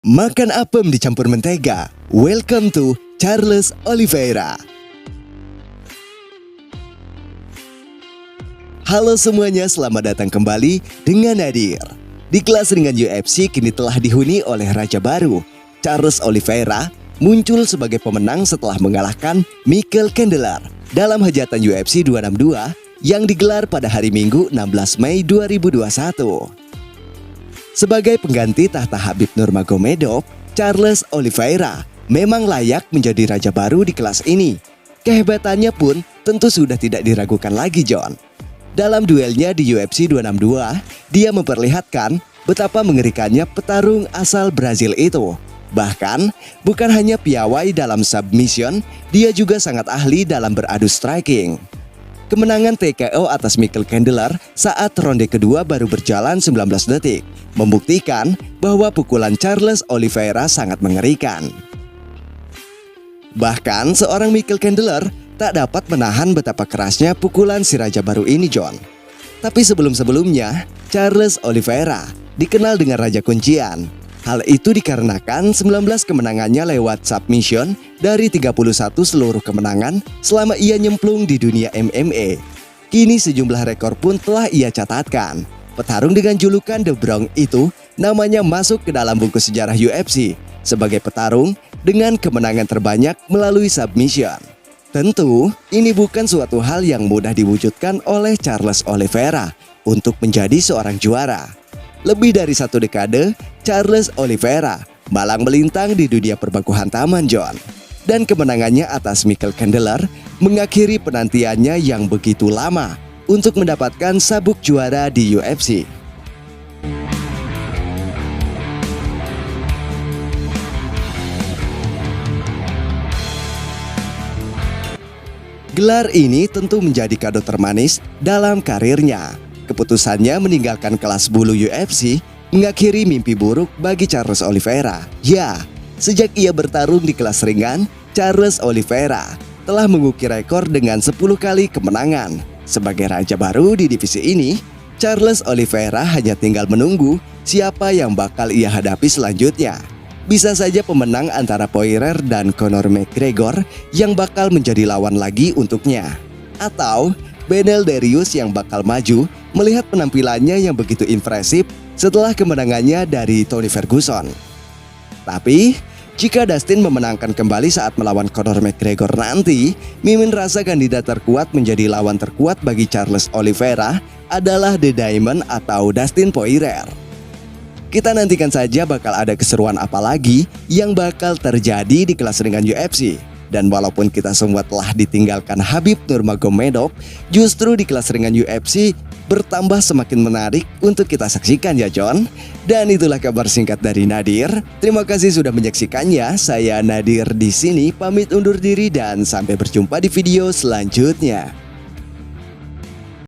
Makan apem dicampur mentega. Welcome to Charles Oliveira. Halo semuanya, selamat datang kembali dengan Nadir. Di kelas ringan UFC kini telah dihuni oleh raja baru. Charles Oliveira muncul sebagai pemenang setelah mengalahkan Michael Chandler dalam hajatan UFC 262 yang digelar pada hari Minggu 16 Mei 2021. Sebagai pengganti tahta Khabib Nurmagomedov, Charles Oliveira memang layak menjadi raja baru di kelas ini. Kehebatannya pun tentu sudah tidak diragukan lagi, John. Dalam duelnya di UFC 262, dia memperlihatkan betapa mengerikannya petarung asal Brazil itu. Bahkan, bukan hanya piawai dalam submission, dia juga sangat ahli dalam beradu striking. Kemenangan TKO atas Michael Chandler saat ronde kedua baru berjalan 19 detik, membuktikan bahwa pukulan Charles Oliveira sangat mengerikan. Bahkan seorang Michael Chandler tak dapat menahan betapa kerasnya pukulan si raja baru ini, John. Tapi sebelum-sebelumnya, Charles Oliveira dikenal dengan raja kuncian. Hal itu dikarenakan 19 kemenangannya lewat submission dari 31 seluruh kemenangan selama ia nyemplung di dunia MMA. Kini sejumlah rekor pun telah ia catatkan. Petarung dengan julukan The Bronx itu namanya masuk ke dalam buku sejarah UFC sebagai petarung dengan kemenangan terbanyak melalui submission. Tentu, ini bukan suatu hal yang mudah diwujudkan oleh Charles Oliveira untuk menjadi seorang juara. Lebih dari 1 dekade, Charles Oliveira malang melintang di dunia perbaku hantaman, John. Dan kemenangannya atas Michael Chandler mengakhiri penantiannya yang begitu lama untuk mendapatkan sabuk juara di UFC. Gelar ini tentu menjadi kado termanis dalam karirnya. Keputusannya meninggalkan kelas bulu UFC mengakhiri mimpi buruk bagi Charles Oliveira. Ya, sejak ia bertarung di kelas ringan, Charles Oliveira telah mengukir rekor dengan 10 kali kemenangan. Sebagai raja baru di divisi ini, Charles Oliveira hanya tinggal menunggu siapa yang bakal ia hadapi selanjutnya. Bisa saja pemenang antara Poirier dan Conor McGregor yang bakal menjadi lawan lagi untuknya. Atau Beneil Dariush yang bakal maju melihat penampilannya yang begitu impresif setelah kemenangannya dari Tony Ferguson. Tapi, jika Dustin memenangkan kembali saat melawan Conor McGregor nanti, mimin rasa kandidat terkuat menjadi lawan terkuat bagi Charles Oliveira adalah The Diamond atau Dustin Poirier. Kita nantikan saja bakal ada keseruan apa lagi yang bakal terjadi di kelas ringan UFC. Dan walaupun kita semua telah ditinggalkan Khabib Nurmagomedov, justru di kelas ringan UFC bertambah semakin menarik untuk kita saksikan, ya John. Dan itulah kabar singkat dari Nadir. Terima kasih sudah menyaksikannya. Saya Nadir di sini pamit undur diri dan sampai berjumpa di video selanjutnya.